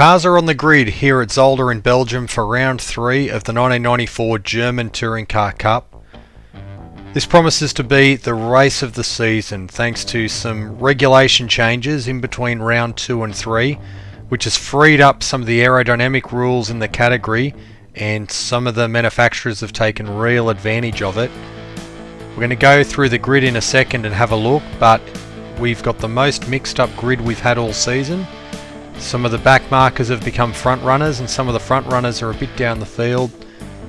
Cars are on the grid here at Zolder in Belgium for round 3 of the 1994 German Touring Car Cup. This promises to be the race of the season thanks to some regulation changes in between round 2 and 3, which has freed up some of the aerodynamic rules in the category, and some of the manufacturers have taken real advantage of it. We're going to go through the grid in a second and have a look, but we've got the most mixed up grid we've had all season. Some of the back markers have become front runners and some of the front runners are a bit down the field,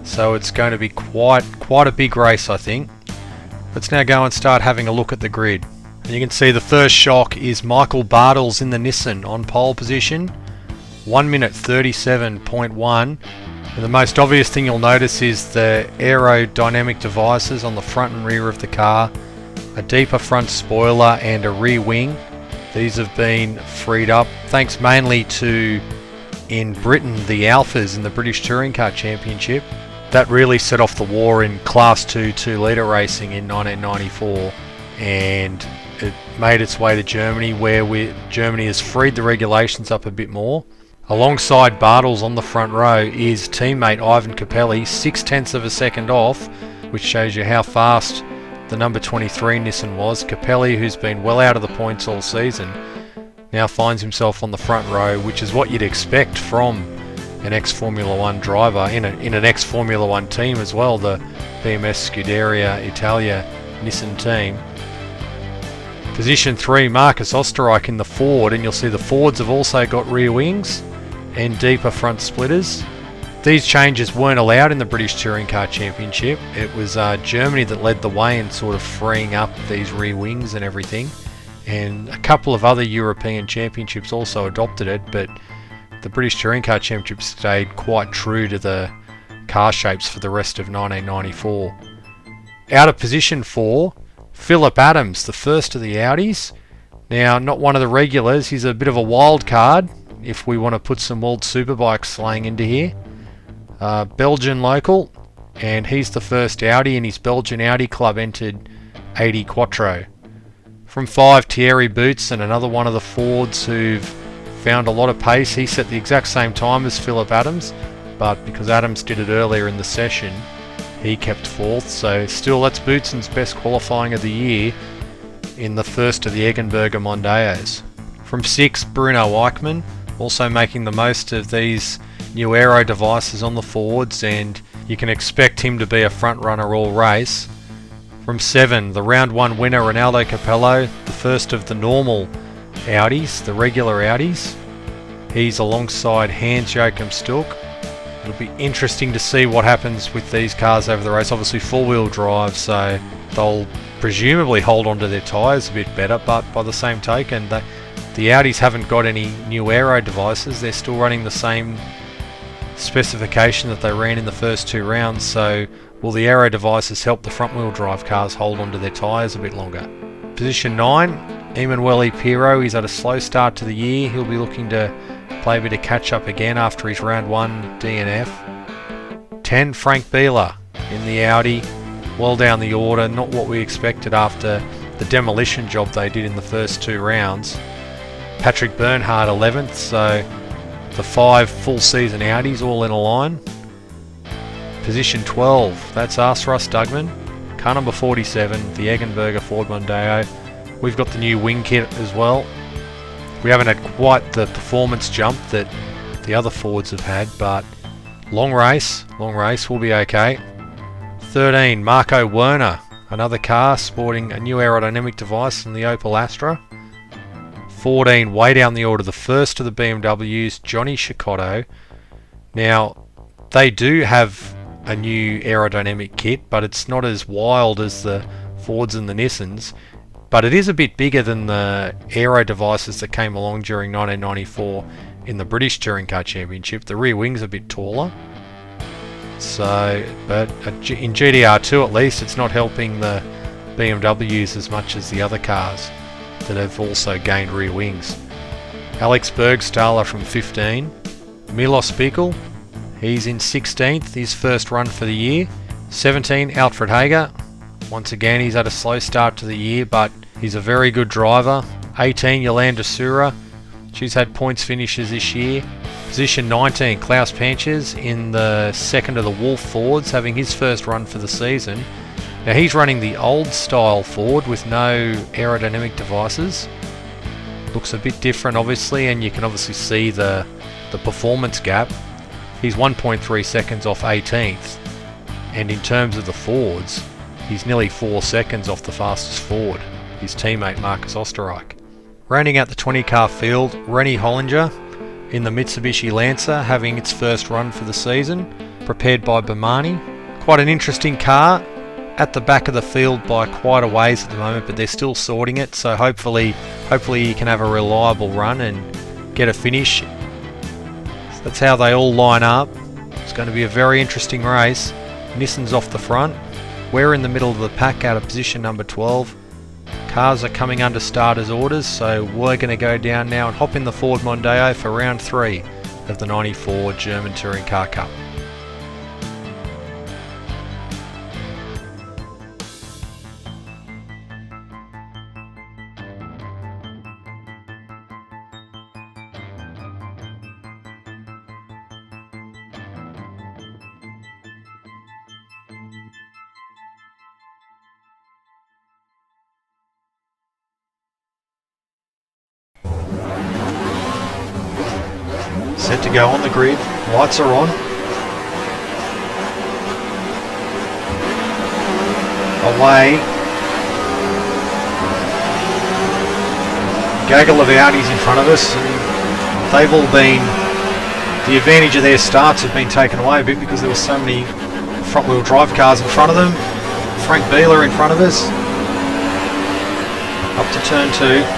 so it's going to be quite a big race, I think. Let's now go and start having a look at the grid. And you can see the first shock is Michael Bartels in the Nissan on pole position, 1 minute 37.1. And the most obvious thing you'll notice is the aerodynamic devices on the front and rear of the car, a deeper front spoiler and a rear wing. These have been freed up thanks mainly to, in Britain, the Alphas in the British Touring Car Championship. That really set off the war in Class 2 2-litre racing in 1994, and it made its way to Germany, where Germany has freed the regulations up a bit more. Alongside Bartels on the front row is teammate Ivan Capelli, 0.6 of a second off, which shows you how fast the number 23 Nissan was. Capelli, who's been well out of the points all season, now finds himself on the front row, which is what you'd expect from an ex-Formula 1 driver in an ex-Formula 1 team as well, the BMS Scuderia Italia Nissan team. Position 3, Marcus Osterreich in the Ford, and you'll see the Fords have also got rear wings and deeper front splitters. These changes weren't allowed in the British Touring Car Championship. It was Germany that led the way in sort of freeing up these rear wings and everything, and a couple of other European championships also adopted it, but the British Touring Car Championship stayed quite true to the car shapes for the rest of 1994. Out of position 4, Philip Adams, the first of the Audis. Now, not one of the regulars, he's a bit of a wild card if we want to put some World Superbike slang into here. Belgian local, and he's the first Audi, and his Belgian Audi club entered 80 Quattro. From 5, Thierry Boutsen, another one of the Fords who've found a lot of pace. He set the exact same time as Philip Adams, but because Adams did it earlier in the session, he kept 4th, so still that's Boutsen's best qualifying of the year in the first of the Eggenberger Mondeos. From 6, Bruno Eichmann, also making the most of these new aero devices on the Fords, and you can expect him to be a front runner all race. From 7, the round 1 winner Ronaldo Capello, the first of the normal Audis, the regular Audis. He's alongside Hans-Joachim Stuck. It'll be interesting to see what happens with these cars over the race. Obviously 4-wheel drive, so they'll presumably hold onto their tyres a bit better, but by the same token, the Audis haven't got any new aero devices. They're still running the same specification that they ran in the first 2 rounds, so will the aero devices help the front wheel drive cars hold onto their tyres a bit longer? Position 9, Emanuele Pirro. He's had a slow start to the year. He'll be looking to play a bit of catch up again after his round 1 DNF. 10, Frank Bieler in the Audi, well down the order, not what we expected after the demolition job they did in the first 2 rounds. Patrick Bernhard 11th, so the 5 full season Audis all in a line. Position 12, that's us, Russ Dugman. Car number 47, the Eggenberger Ford Mondeo. We've got the new wing kit as well. We haven't had quite the performance jump that the other Fords have had, but long race, we'll be okay. 13, Marco Werner, another car sporting a new aerodynamic device from the Opel Astra. 14, way down the order, the first of the BMWs, Johnny Cecotto. Now, they do have a new aerodynamic kit, but it's not as wild as the Fords and the Nissans, but it is a bit bigger than the aero devices that came along during 1994 in the British Touring Car Championship. The rear wing's a bit taller, so, but in GTR2 at least, it's not helping the BMWs as much as the other cars that have also gained rear wings. Alex Bergstaller from 15, Milos Bickel, he's in 16th, his first run for the year. 17, Alfred Hager, once again he's had a slow start to the year, but he's a very good driver. 18, Yolanda Sura, She's had points finishes this year. Position 19, Klaus Panches in the second of the Wolf Fords, having his first run for the season. Now he's running the old style Ford with no aerodynamic devices. Looks a bit different obviously, and you can obviously see the performance gap. He's 1.3 seconds off 18th, and in terms of the Fords, he's nearly 4 seconds off the fastest Ford, his teammate Marcus Osterreich. Rounding out the 20 car field, Rennie Hollinger in the Mitsubishi Lancer, having its first run for the season, prepared by Bomani. Quite an interesting car, at the back of the field by quite a ways at the moment, but they're still sorting it, so hopefully he can have a reliable run and get a finish. So that's how they all line up. It's going to be a very interesting race. Nissan's off the front. We're in the middle of the pack out of position number 12. Cars are coming under starters orders, so we're going to go down now and hop in the Ford Mondeo for round 3 of the 94 German Touring Car Cup. Set to go on the grid, lights are on. Away. Gaggle of Audis in front of us, and they've all been, the advantage of their starts have been taken away a bit because there were so many front wheel drive cars in front of them. Frank Bieler in front of us. Up to turn 2.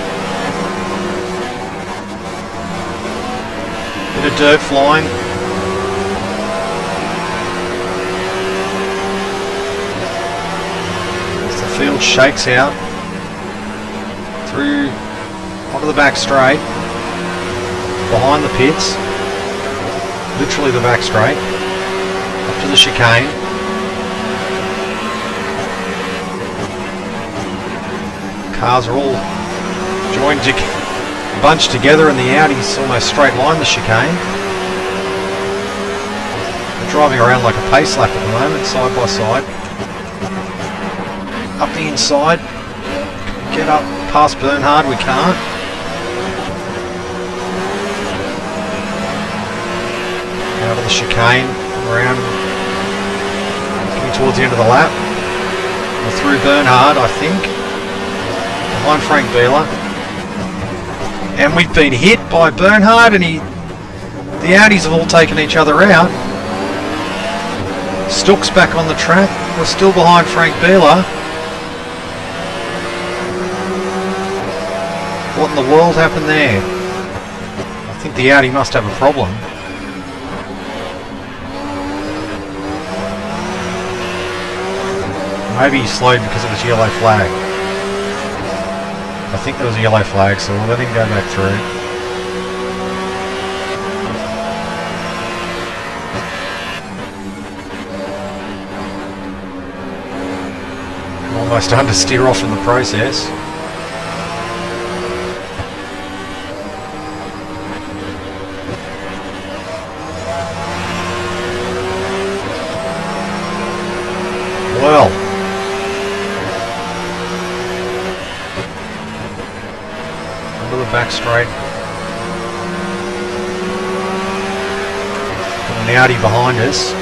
Bit of dirt flying. As the field shakes out through onto the back straight, behind the pits, literally the back straight, up to the chicane. Cars are all joined bunched together, and the Audi's almost straight line the chicane. They're driving around like a pace lap at the moment, side by side. Up the inside, get up past Bernhard, we can't. Out of the chicane, around, getting towards the end of the lap. We're through Bernhard, I think. Behind Frank Bieler. And we've been hit by Bernhard, and the Audis have all taken each other out. Stook's back on the track. We're still behind Frank Bieler. What in the world happened there? I think the Audi must have a problem. Maybe he slowed because it was yellow flag. I think there was a yellow flag, so we'll let him go back through. Almost understeer off in the process. Well. Back straight. Got an Audi behind us.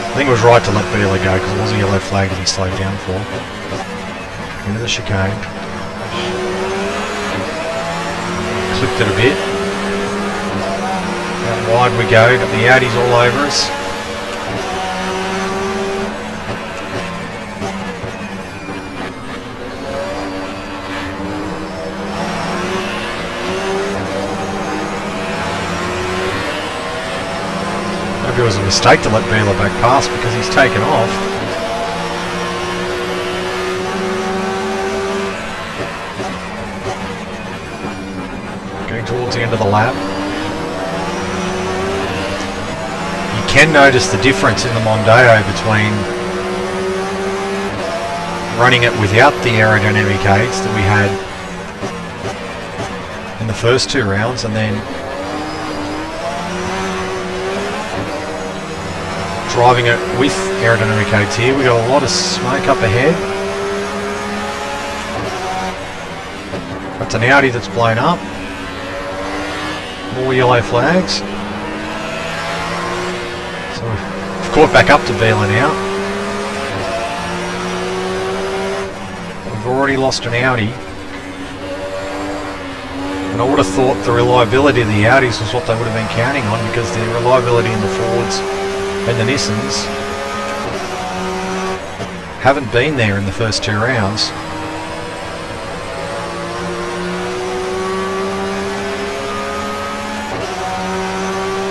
I think it was right to let Bieler go because it was a yellow flag that he slowed down for. Into the chicane. Clipped it a bit. Out wide we go. Got the Audis all over us. It was a mistake to let Bieler back past because he's taken off. Going towards the end of the lap. You can notice the difference in the Mondeo between running it without the aerodynamic aids that we had in the first 2 rounds, and then driving it with aerodynamic OT. We got a lot of smoke up ahead. That's an Audi that's blown up. More yellow flags. So we've caught back up to Vila now. We've already lost an Audi. And I would have thought the reliability of the Audis was what they would have been counting on, because the reliability in the Fords and the Nissans haven't been there in the first 2 rounds.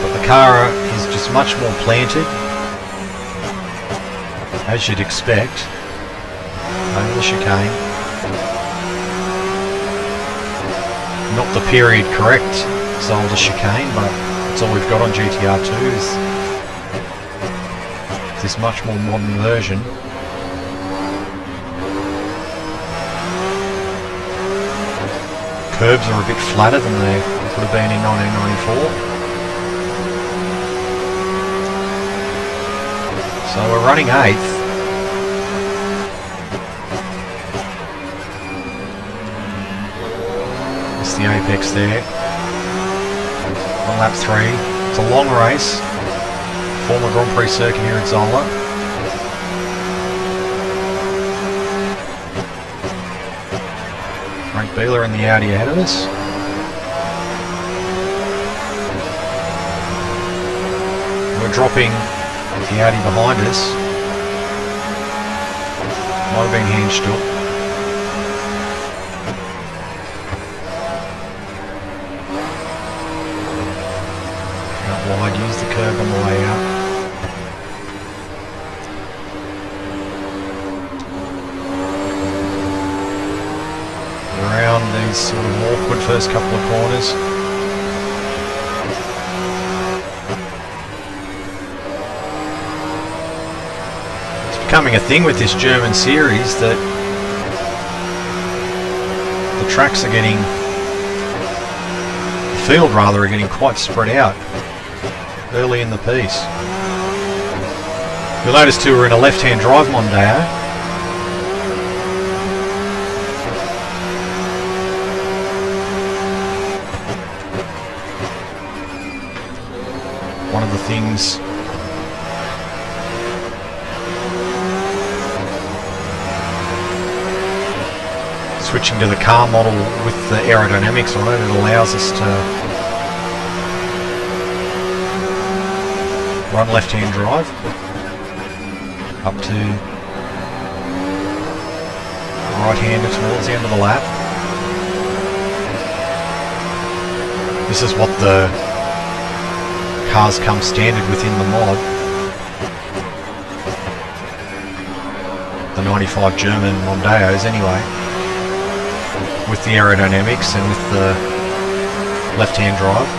But the car is just much more planted, as you'd expect, over the chicane. Not the period correct Zolder chicane, but it's all we've got on GTR2 is this much more modern version. Curbs are a bit flatter than they would have been in 1994. So we're running 8th. It's the apex there. On lap 3. It's a long race. Former Grand Prix circuit here at Zolder. Frank Beeler in the Audi ahead of us. We're dropping the Audi behind us. Might have been hinged up. Out wide, use the curb on the way out. Around these sort of awkward first couple of corners. It's becoming a thing with this German series that the tracks are getting, the field rather, are getting quite spread out early in the piece. You'll notice too we're in a left-hand drive Mondeo. One of the things switching to the car model with the aerodynamics on it, it allows us to run left-hand drive up to right-hander towards the end of the lap. This is what the cars come standard within the mod. The 95 German Mondeos anyway, with the aerodynamics and with the left-hand drive.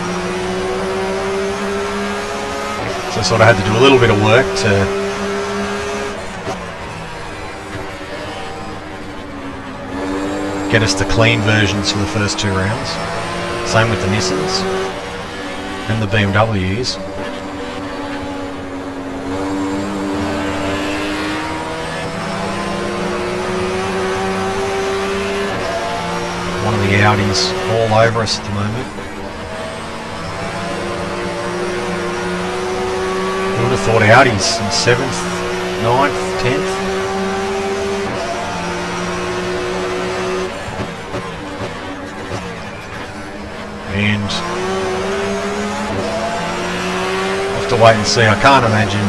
So I sort of had to do a little bit of work to get us the clean versions for the first 2 rounds. Same with the Nissans and the BMWs. One of the Audis all over us at the moment. Who would have thought Audis in 7th, 9th, 10th? And I'll have to wait and see. I can't imagine.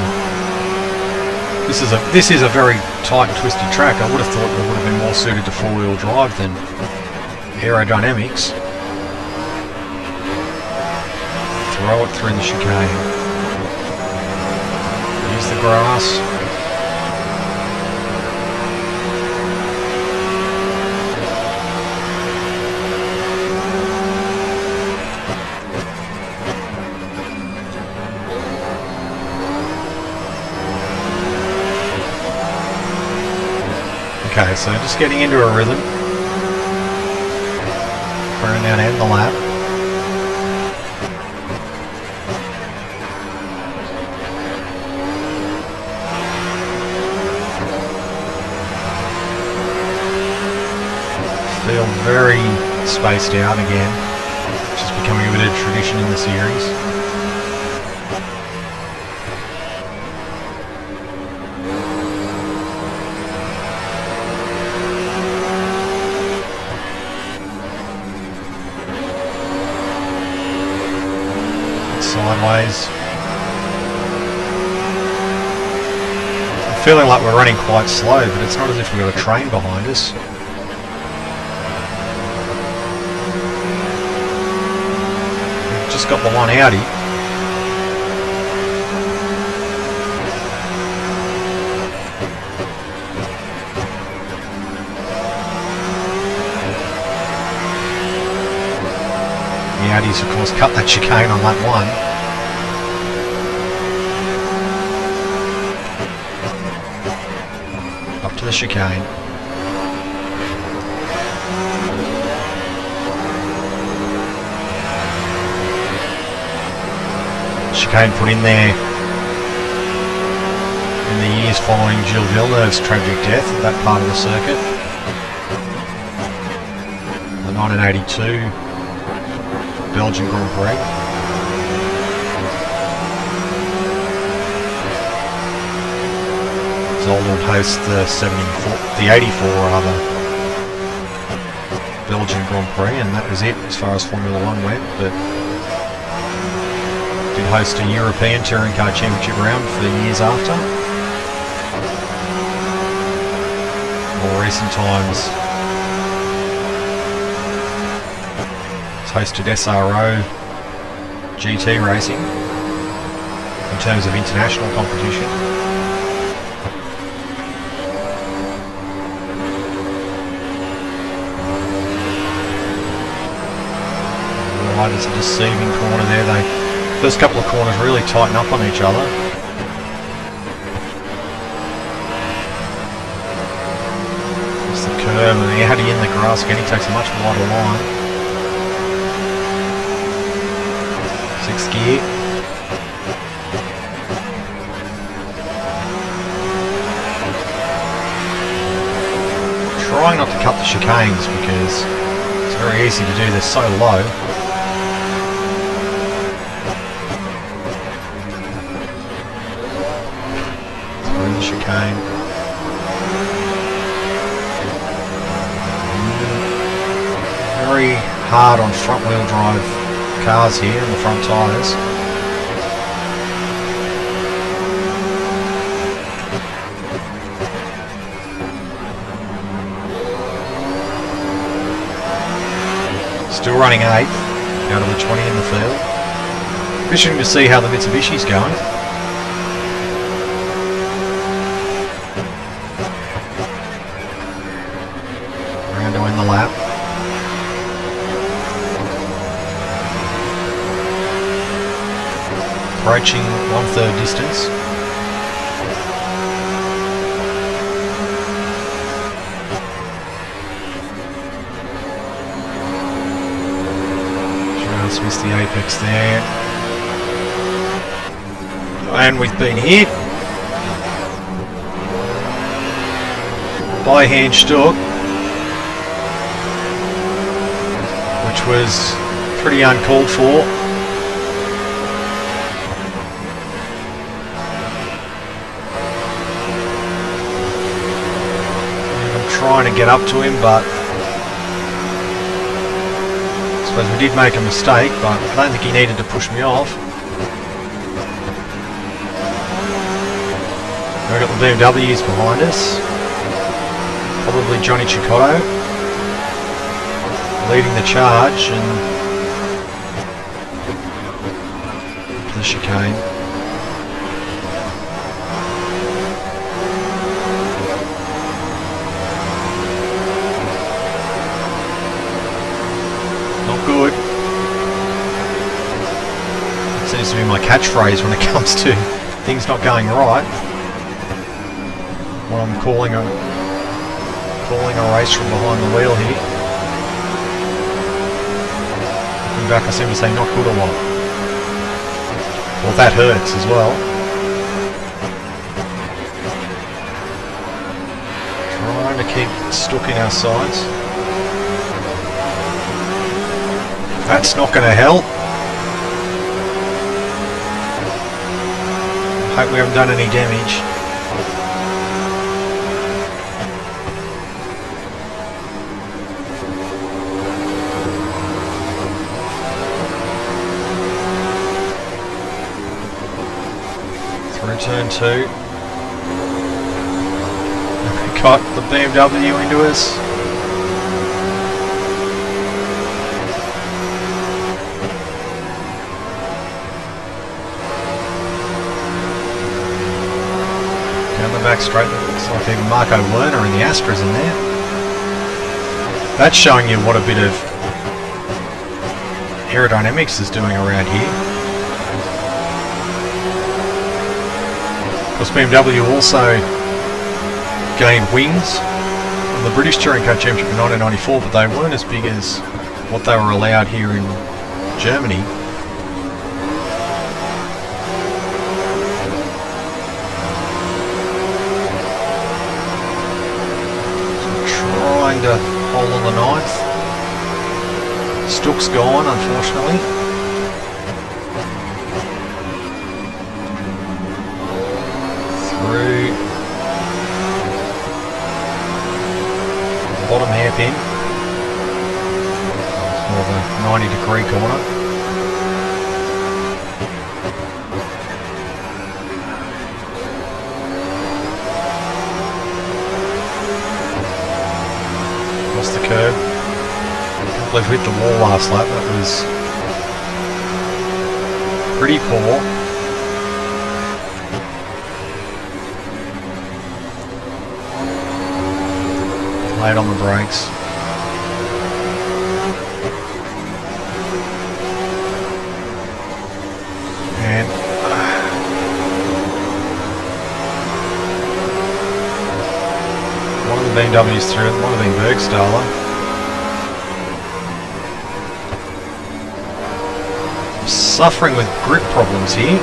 This is a very tight and twisty track. I would have thought it would have been more suited to 4-wheel drive than aerodynamics. Throw it through the chicane. Use the grass. Okay, so just getting into a rhythm. We're now to end the lap. Feel very spaced out again, which is becoming a bit of a tradition in the series. Sideways. I'm feeling like we're running quite slow, but it's not as if we've got a train behind us. We've just got the one Audi. The Audis, of course, cut that chicane on lap 1. Up to the chicane. Chicane put in there in the years following Gilles Villeneuve's tragic death at that part of the circuit. The 1982 Belgian Grand Prix. Zolder hosts the 84 rather Belgian Grand Prix, and that was it as far as Formula 1 went, but did host a European Touring Car Championship round for the years after. More recent times hosted SRO GT racing in terms of international competition. Right, it's a deceiving corner there. First couple of corners really tighten up on each other. It's the curve and the Audi in the grass again. He takes a much wider line. 6th gear. Trying not to cut the chicanes because it's very easy to do. They're so low. Through the chicane. Very hard on front wheel drive cars here in the front tyres. Still running 8th out of the 20 in the field. Interesting to see how the Mitsubishi's going. Around to end the lap. Approaching 1/3 distance. Just missed the apex there. And we've been hit by Hans Stuck, which was pretty uncalled for. Trying to get up to him, but I suppose we did make a mistake, but I don't think he needed to push me off. We've got the BMWs behind us. Probably Johnny Cicotto leading the charge and the chicane. Good. It seems to be my catchphrase when it comes to things not going right. When I'm calling a race from behind the wheel here. Looking back, I seem to say not good a lot. Well, that hurts as well. Trying to keep stooking our sides. That's not going to help. Hope we haven't done any damage. Through turn 2. Got the BMW into us. Down the back straight, looks like even Marco Werner and the Astra's in there. That's showing you what a bit of aerodynamics is doing around here. Of course, BMW also gained wings from the British Touring Car Championship in 1994, but they weren't as big as what they were allowed here in Germany. So trying to hold on the 9th. Stook's gone, unfortunately. Through bottom hairpin. It's more of a 90-degree corner. Across the curb. Can't believe we hit the wall last lap. That was pretty poor. Late on the brakes. And one of the BMWs through it, one of the Bergstaller. Suffering with grip problems here.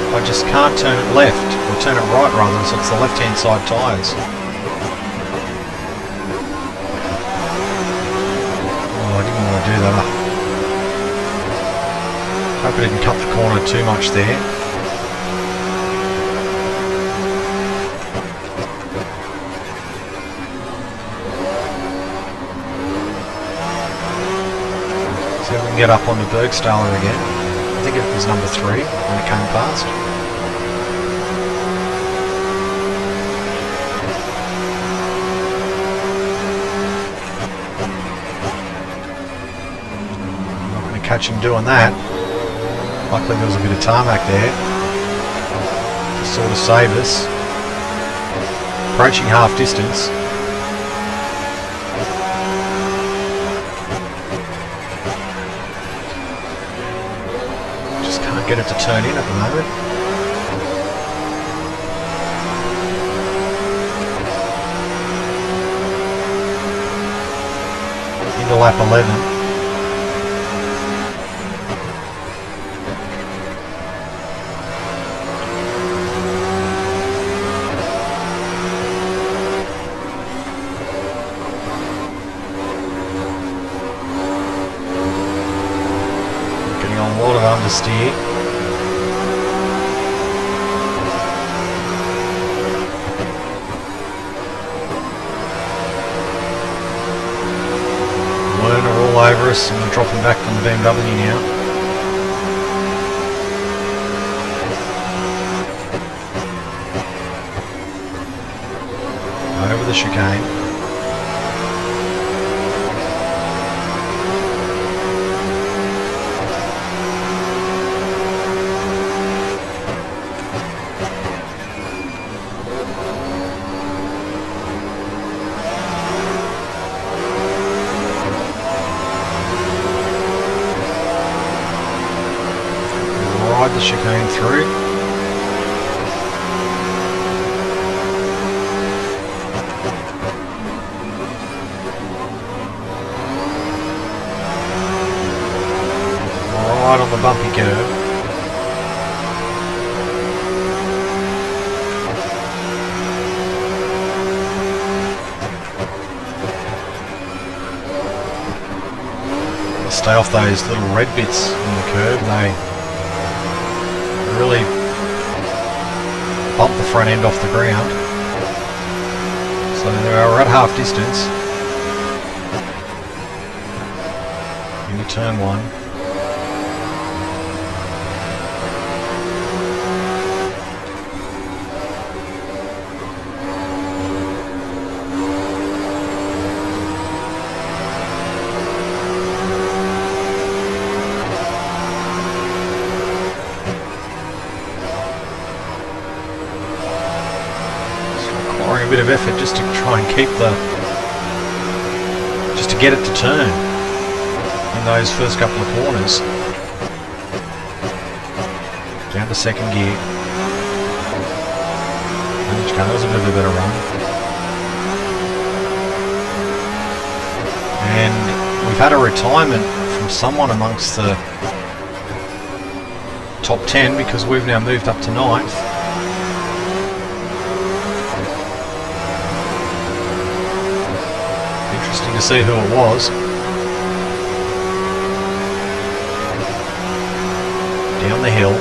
I just can't turn it left, or turn it right rather, so it's the left-hand side tyres. Oh, I didn't want to do that. Hope I didn't cut the corner too much there. See if we can get up on the Bergstaller again. I think it was number 3 when it came past. Not going to catch him doing that. Luckily there was a bit of tarmac there to sort of save us. Approaching half distance. Get it to turn in at the moment. Into lap 11. Getting on a lot of understeer. Over us, and we're dropping back on the BMW now. Over the chicane. Ride the chicane through. right on the bumpy curve. Stay off those little red bits in the curve. They really bump the front end off the ground. So we're at half distance into turn 1. A bit of effort just to try and keep just to get it to turn in those first couple of corners. Down to second gear. That was a bit of a better run. And we've had a retirement from someone amongst the top 10 because we've now moved up to 9th. To see who it was. Down the hill.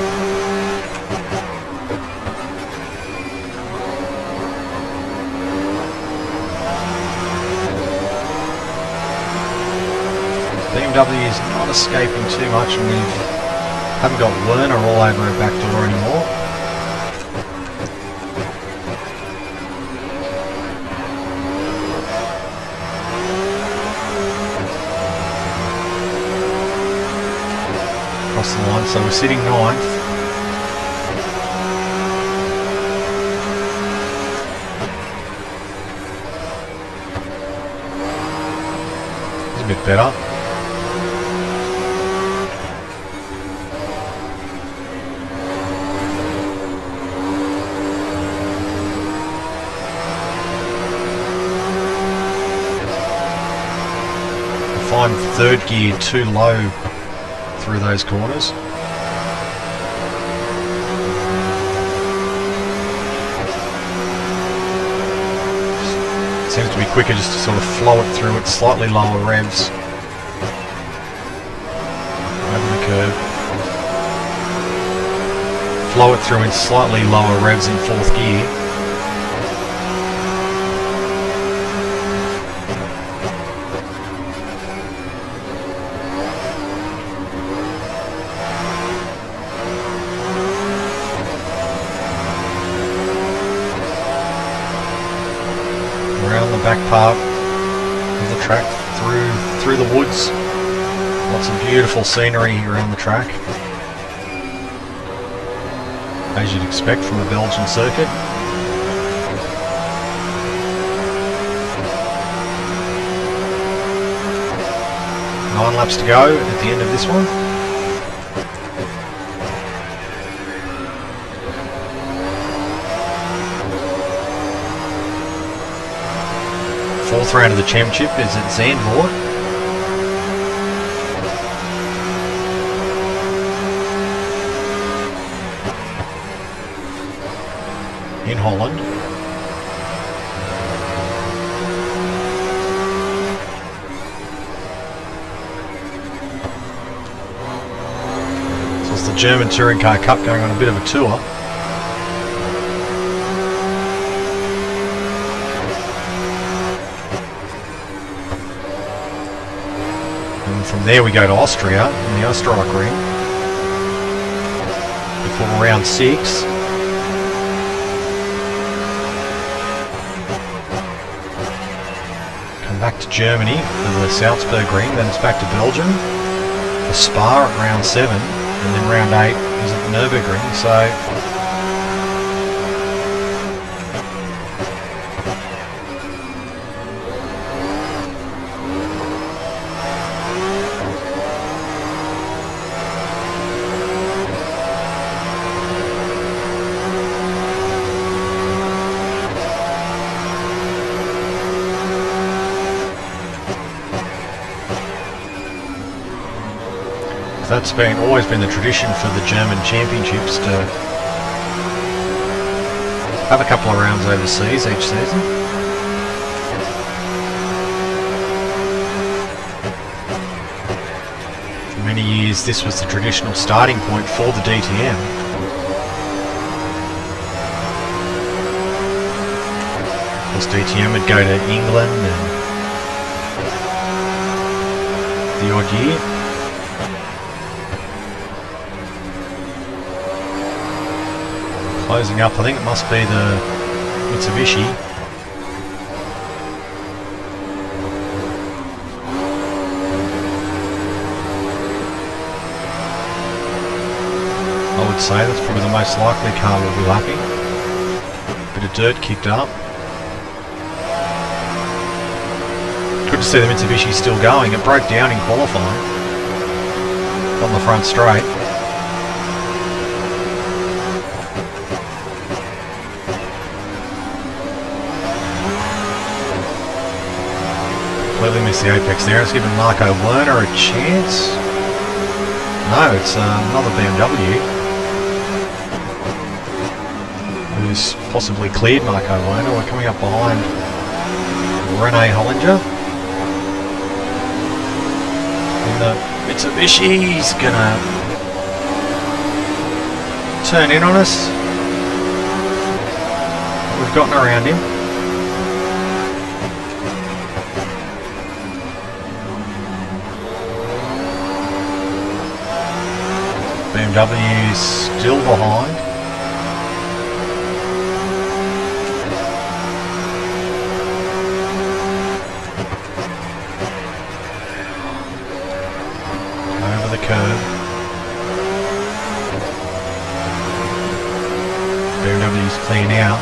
BMW is not escaping too much, and we haven't got Werner all over her back door anymore. Across the line, so we're sitting 9th. It's a bit better. I find third gear too low through those corners. Seems to be quicker just to sort of flow it through at slightly lower revs over the curve. Flow it through in slightly lower revs in 4th gear. Around the back part of the track, through the woods. Lots of beautiful scenery around the track, as you'd expect from a Belgian circuit. Nine laps to go at the end of this one. Fourth round of the championship is at Zandvoort. In Holland. So it's the German Touring Car Cup going on a bit of a tour. From there we go to Austria in the Österreich Ring before round 6. Come back to Germany for the Salzburg Ring, then it's back to Belgium for Spa at round 7, and then round 8 is at the Nürburgring. So That's always been the tradition for the German championships to have a couple of rounds overseas each season. For many years this was the traditional starting point for the DTM. Of course DTM would go to England and the odd year. Closing up, I think it must be the Mitsubishi. I would say that's probably the most likely car we'll be lapping. Bit of dirt kicked up. Good to see the Mitsubishi still going. It broke down in qualifying on the front straight. Completely missed the apex there. It's given Marco Werner a chance. No, it's another BMW who's possibly cleared Marco Werner. We're coming up behind Rene Hollinger. And the Mitsubishi's gonna turn in on us. We've gotten around him. BMW still behind. Over the curve. BMW's clean out.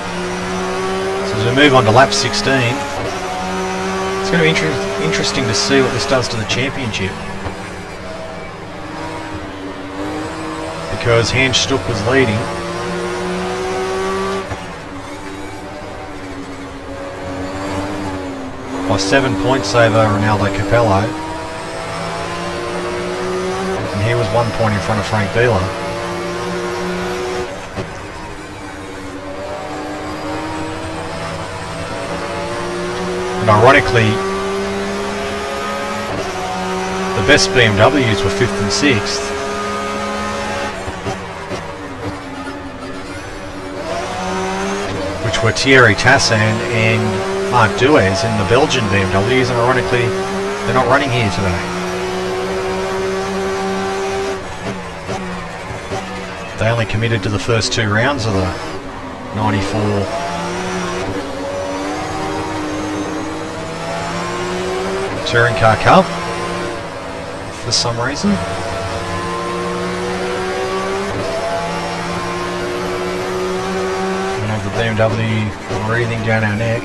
So as we move on to lap 16, it's going to be interesting to see what this does to the championship. Because Hans Stuck was leading. By 7 points over Ronaldo Capello. And he was 1 point in front of Frank Bieler. And ironically, the best BMWs were 5th and 6th. Which were Thierry Tassin and Marc Duez in the Belgian BMWs, and ironically they're not running here today. They only committed to the first 2 rounds of the 94 Touring Car Cup for some reason. BMW breathing down our neck.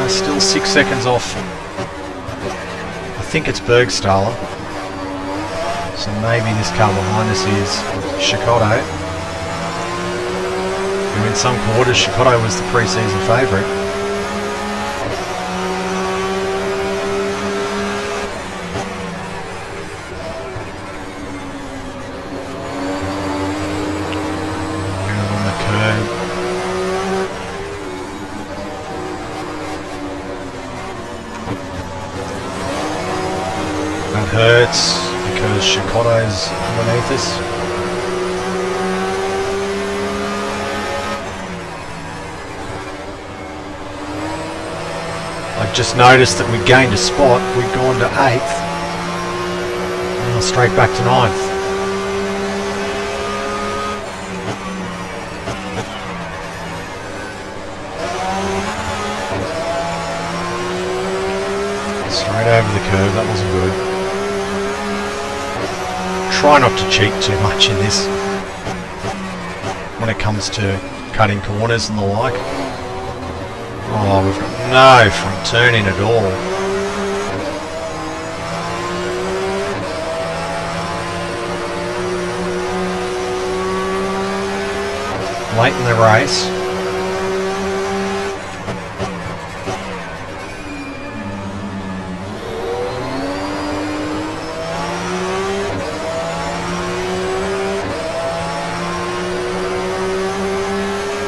Still 6 seconds off. I think it's Bergstaller. So maybe this car behind us is Chicotte. Who in some quarters Chicotte was the pre-season favourite. Hurts because Chicotte's underneath us. I've just noticed that we gained a spot. We've gone to 8th. Now straight back to 9th. Straight over the curve, that wasn't good. Try not to cheat too much in this when it comes to cutting corners and the like. Oh, we've got no front turn in at all. late in the race.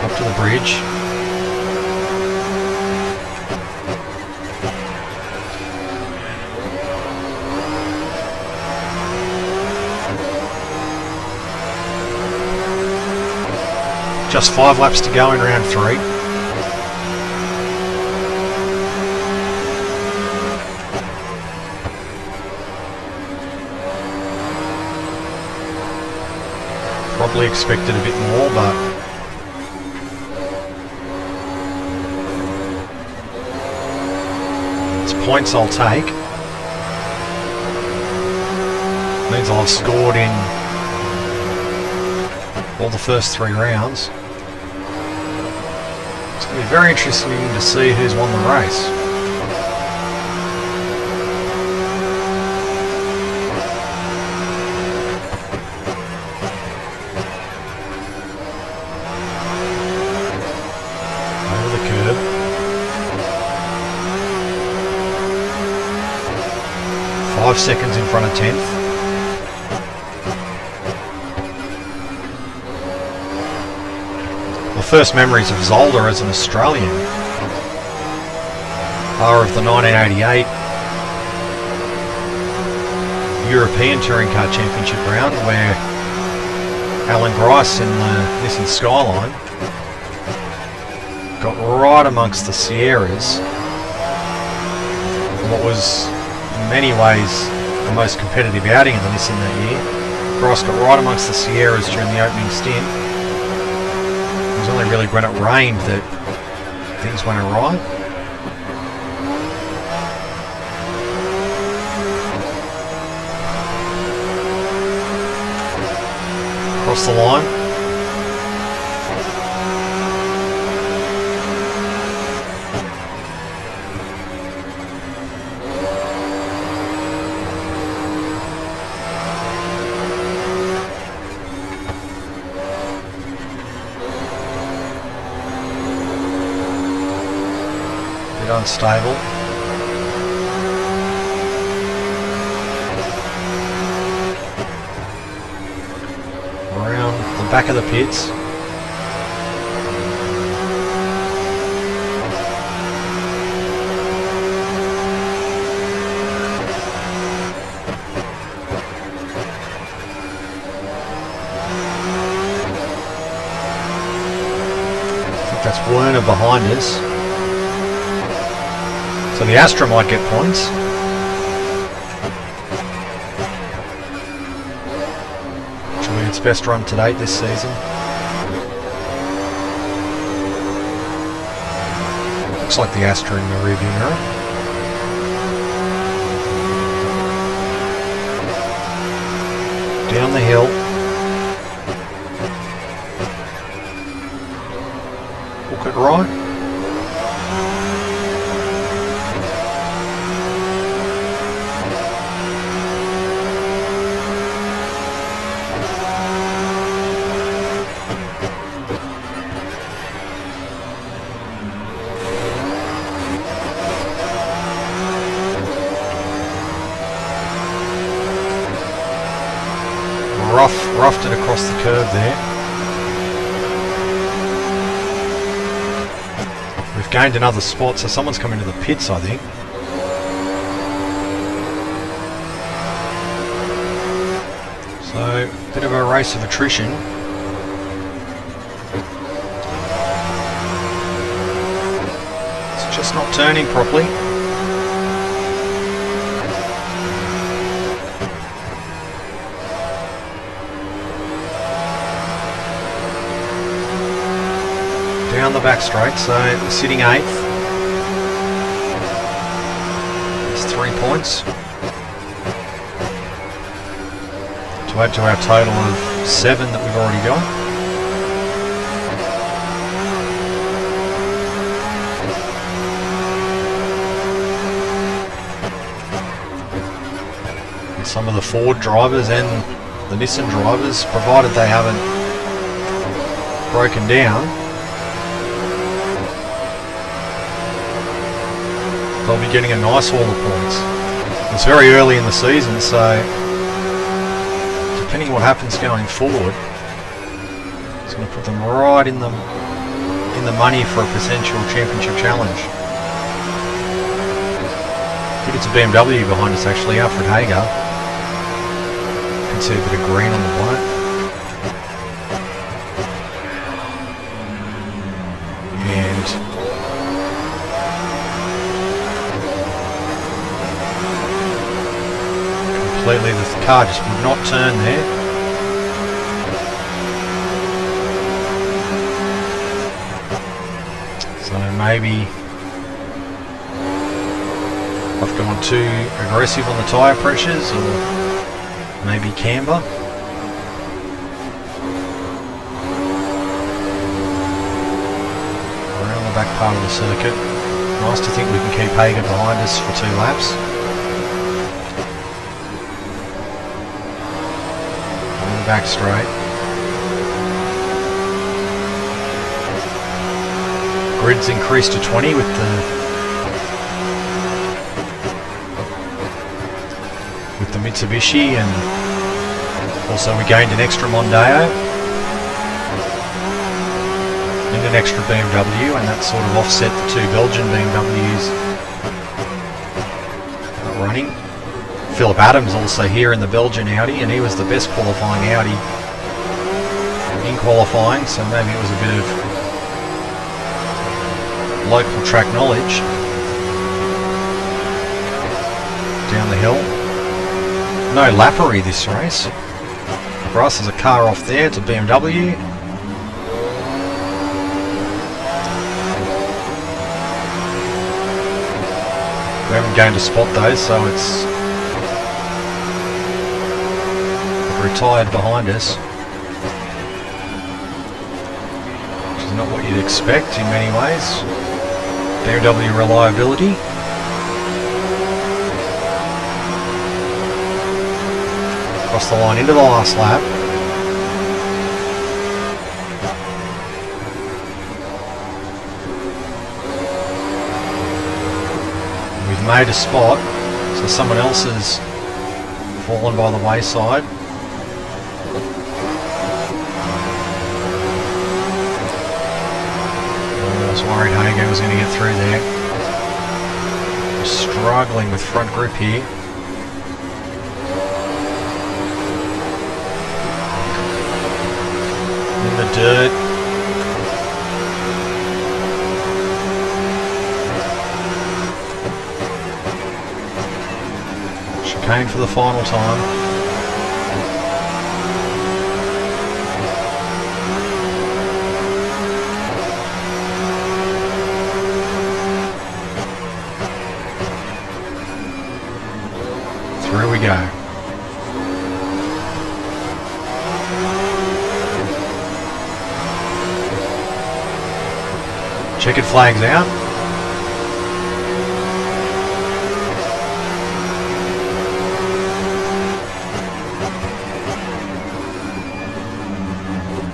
Up to the bridge. Just 5 laps to go in round 3. Probably expected a bit more, but it's points I'll take. Means I'll have scored in all the first 3 rounds. It's going to be very interesting to see who's won the race. Over the curb. Five seconds in front of 10th. First memories of Zolder as an Australian are of the 1988 European Touring Car Championship round, where Alan Grice in the Nissan Skyline got right amongst the Sierras in what was in many ways the most competitive outing in the Nissan that year. Grice got right amongst the Sierras during the opening stint. It was only really when it rained that things went awry. Across the line. Unstable. Around the back of the pits. I think that's Werner behind us. So the Astra might get points. Which will be its best run to date this season. Looks like the Astra in the rearview mirror. Down the hill. Hook it right. Roughed it across the curve there. We've gained another spot, so someone's coming to the pits, I think. So, bit of a race of attrition. It's just not turning properly. Down the back straight, so sitting 8th. It's 3 points. To add to our total of 7 that we've already got. And some of the Ford drivers and the Nissan drivers, provided they haven't broken down, they'll be getting a nice haul of points. It's very early in the season, so depending on what happens going forward, it's going to put them right in the money for a potential championship challenge. I think it's a BMW behind us actually, Alfred Hager. You can see a bit of green on the bonnet. And completely, the car just would not turn there. So maybe I've gone too aggressive on the tyre pressures, or maybe camber. Around the back part of the circuit. Nice to think we can keep Hager behind us for 2 laps. On the back straight. Grid's increased to 20 with the Mitsubishi, and also we gained an extra Mondeo and an extra BMW, and that sort of offset the 2 Belgian BMWs running. Philip Adams also here in the Belgian Audi, and he was the best qualifying Audi in qualifying, so maybe it was a bit of local track knowledge. Down the hill. No lappery this race. For us, there's a car off there, it's a BMW. We haven't gained a spot though, so it's retired behind us. Which is not what you'd expect in many ways. BMW reliability. Across the line into the last lap. We've made a spot, so someone else has fallen by the wayside. I was worried Hager was going to get through there. Just struggling with front grip here. In the dirt. Chicane for the final time. Through we go. Checkered flags out.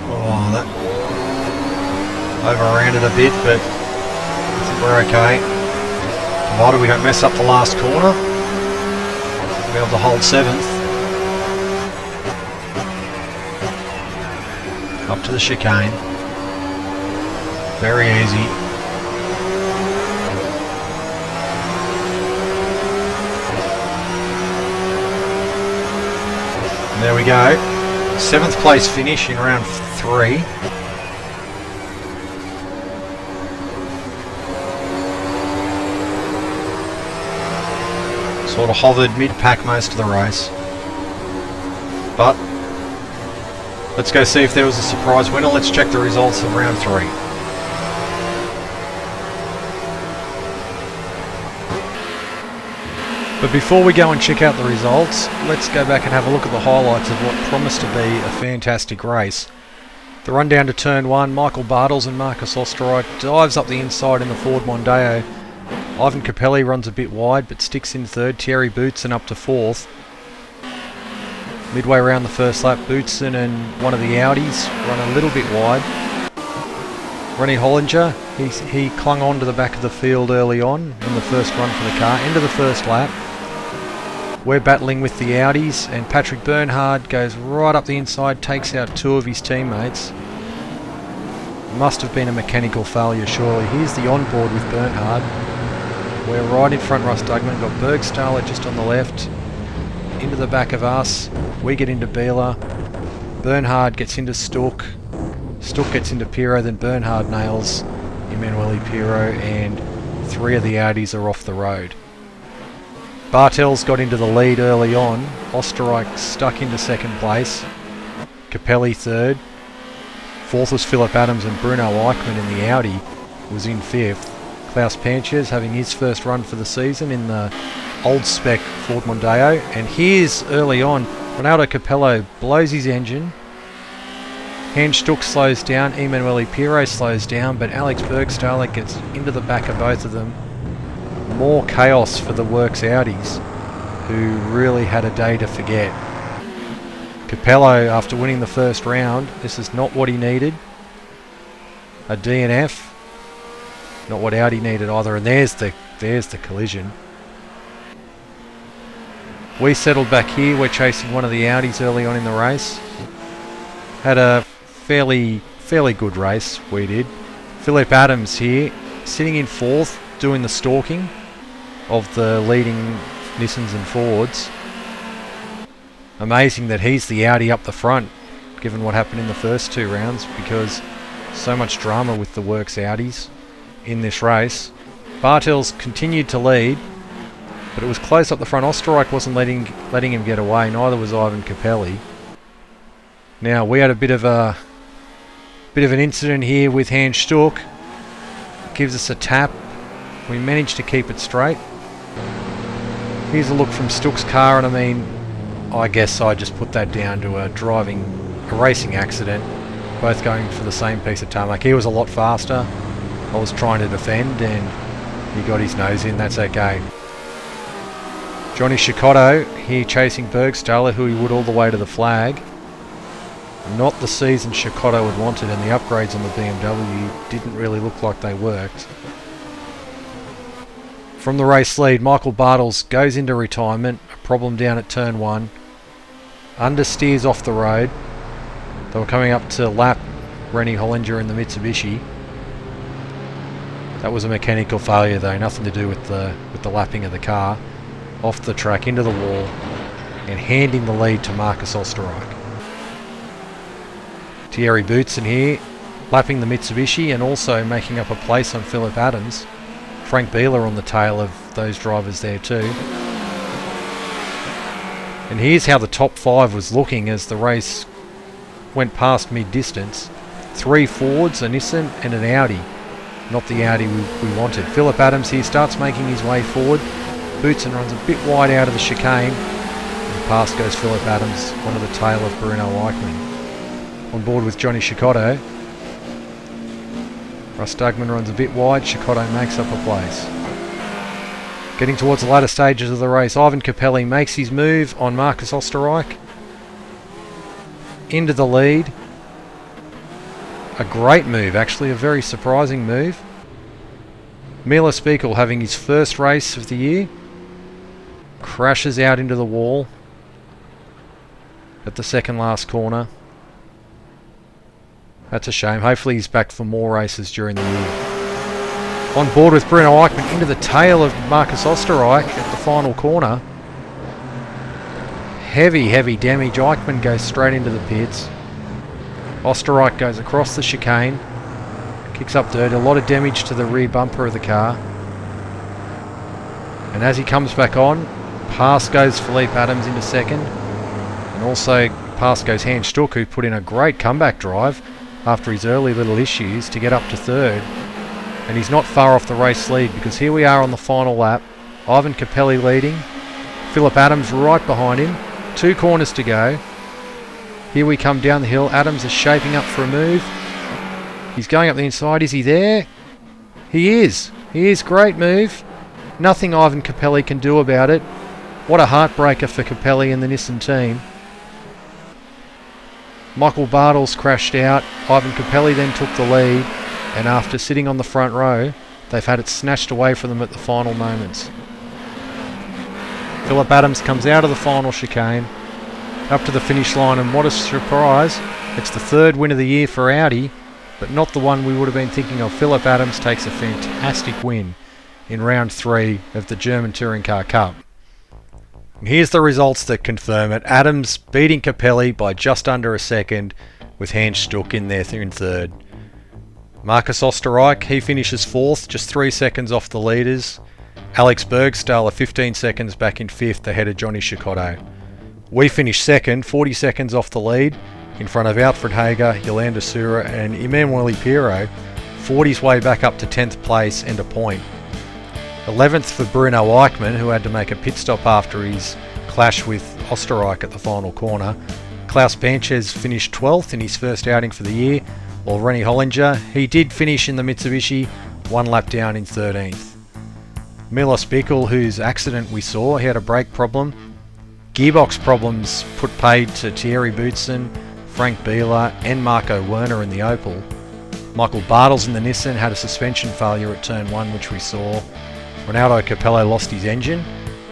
Oh, that overran it a bit, but I think we're okay. Provided we don't mess up the last corner. We'll be able to hold 7th. Up to the chicane. Very easy. And there we go. 7th place finish in round 3. Sort of hovered mid-pack most of the race. But let's go see if there was a surprise winner. Let's check the results of round 3. But before we go and check out the results, let's go back and have a look at the highlights of what promised to be a fantastic race. The run down to turn 1, Michael Bartels and Marcus Osterreich dives up the inside in the Ford Mondeo. Ivan Capelli runs a bit wide but sticks in 3rd, Thierry Boutsen up to 4th. Midway around the first lap, Boutsen and one of the Audis run a little bit wide. Rennie Hollinger, he clung on to the back of the field early on in the first run for the car, into the first lap. We're battling with the Audis, and Patrick Bernhard goes right up the inside, takes out two of his teammates. Must have been a mechanical failure, surely. Here's the onboard with Bernhard. We're right in front, Russ Dugman. Got Bergstaller just on the left. Into the back of us. We get into Beeler. Bernhard gets into Stuck. Stuck gets into Pirro, then Bernhard nails Emanuele Pirro, and three of the Audis are off the road. Bartel's got into the lead early on. Osterreich stuck into second place. Capelli third. Fourth was Philip Adams, and Bruno Eichmann in the Audi was in fifth. Klaus Panches having his first run for the season in the old spec Ford Mondeo. And here's early on, Ronaldo Capello blows his engine. Hans Stuck slows down, Emanuele Pirro slows down, but Alex Bergstaller gets into the back of both of them. More chaos for the Works Audis, who really had a day to forget. Capello, after winning the first round, this is not what he needed. A DNF. Not what Audi needed either, and there's the collision. We settled back here. We're chasing one of the Audis early on in the race. Had a fairly good race, we did. Philip Adams here, sitting in fourth, doing the stalking of the leading Nissans and Fords. Amazing that he's the Audi up the front, given what happened in the first two rounds, because so much drama with the Works Audis in this race. Bartels continued to lead, but it was close up the front. Osterreich wasn't letting him get away, neither was Ivan Capelli. Now, we had a bit of an incident here with Hans Stuck. Gives us a tap. We managed to keep it straight. Here's a look from Stuck's car, and I mean, I guess I just put that down to a racing accident, both going for the same piece of tarmac. He was a lot faster. I was trying to defend, and he got his nose in. That's okay. Johnny Cicotto here chasing Bergstaller, who he would all the way to the flag. Not the season Cicotto had wanted, and the upgrades on the BMW didn't really look like they worked. From the race lead, Michael Bartels goes into retirement. A problem down at turn 1. Understeers off the road. They were coming up to lap Rennie Hollinger in the Mitsubishi. That was a mechanical failure though, nothing to do with the lapping of the car. Off the track, into the wall, and handing the lead to Marcus Osterreich. Thierry Boutsen here, lapping the Mitsubishi and also making up a place on Philip Adams. Frank Beeler on the tail of those drivers there too. And here's how the top 5 was looking as the race went past mid-distance. 3 Fords, a Nissan and an Audi. Not the Audi we wanted. Philip Adams here starts making his way forward. Boutsen runs a bit wide out of the chicane. And past goes Philip Adams onto the tail of Bruno Eichmann. On board with Johnny Cicotto. Russ Dugman runs a bit wide. Cicotto makes up a place. Getting towards the latter stages of the race, Ivan Capelli makes his move on Marcus Osterreich. Into the lead. A great move, actually, a very surprising move. Mila Spiekel having his first race of the year. Crashes out into the wall at the second last corner. That's a shame. Hopefully he's back for more races during the year. On board with Bruno Eichmann into the tail of Marcus Osterreich at the final corner. Heavy damage. Eichmann goes straight into the pits. Osterreich goes across the chicane. Kicks up dirt. A lot of damage to the rear bumper of the car. And as he comes back on, past goes Philippe Adams into second. And also past goes Hans Stuck, who put in a great comeback drive after his early little issues to get up to third. And he's not far off the race lead, because here we are on the final lap. Ivan Capelli leading. Philip Adams right behind him. 2 corners to go. Here we come down the hill. Adams is shaping up for a move. He's going up the inside. Is he there? He is. He is. Great move. Nothing Ivan Capelli can do about it. What a heartbreaker for Capelli and the Nissan team. Michael Bartels crashed out. Ivan Capelli then took the lead. and after sitting on the front row, they've had it snatched away from them at the final moments. Phillip Adams comes out of the final chicane, up to the finish line, and what a surprise, it's the third win of the year for Audi, but not the one we would have been thinking of. Phillip Adams takes a fantastic win in round 3 of the German Touring Car Cup. And here's the results that confirm it. Adams beating Capelli by just under a second, with Hans Stuck in there in third. Marcus Osterreich, he finishes 4th, just 3 seconds off the leaders. Alex Bergstaller 15 seconds back in 5th ahead of Johnny Cecotto. We finished 2nd, 40 seconds off the lead, in front of Alfred Hager, Yolanda Sura and Emanuele Pirro, fought his way back up to 10th place and a point. 11th for Bruno Eichmann, who had to make a pit stop after his clash with Osterreich at the final corner. Klaus Sanchez finished 12th in his first outing for the year, while Rennie Hollinger, he did finish in the Mitsubishi, 1 lap down in 13th. Milos Bickel, whose accident we saw, he had a brake problem. Gearbox problems put paid to Thierry Boutsen, Frank Bieler and Marco Werner in the Opel. Michael Bartels in the Nissan had a suspension failure at turn 1, which we saw. Ronaldo Capello lost his engine,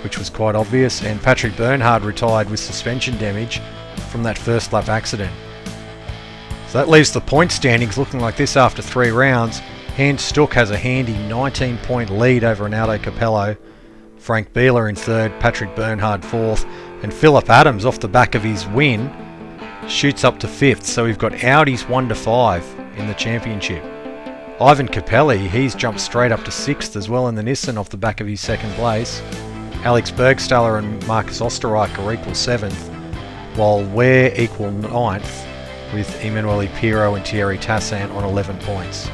which was quite obvious, and Patrick Bernhard retired with suspension damage from that first lap accident. So that leaves the point standings looking like this after 3 rounds. Hans Stuck has a handy 19-point lead over Ronaldo Capello. Frank Bieler in 3rd, Patrick Bernhard 4th, and Phillip Adams off the back of his win shoots up to 5th, so we've got Audis 1 to 5 in the championship. Ivan Capelli, he's jumped straight up to 6th as well in the Nissan off the back of his 2nd place. Alex Bergstaller and Marcus Osterreich are equal 7th, while we're equal 9th with Emanuele Pirro and Thierry Tassin on 11 points.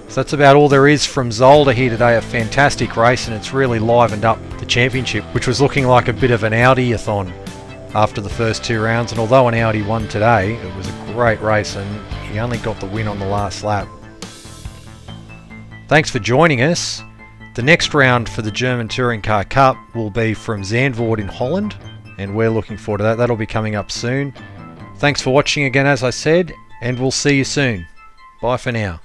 So that's about all there is from Zolder here today. A fantastic race, and it's really livened up the championship, which was looking like a bit of an Audi-a-thon after the first 2 rounds. And although an Audi won today, it was a great race and he only got the win on the last lap. Thanks for joining us. The next round for the German Touring Car Cup will be from Zandvoort in Holland, and we're looking forward to that. That'll be coming up soon. Thanks for watching again, as I said, and we'll see you soon. Bye for now.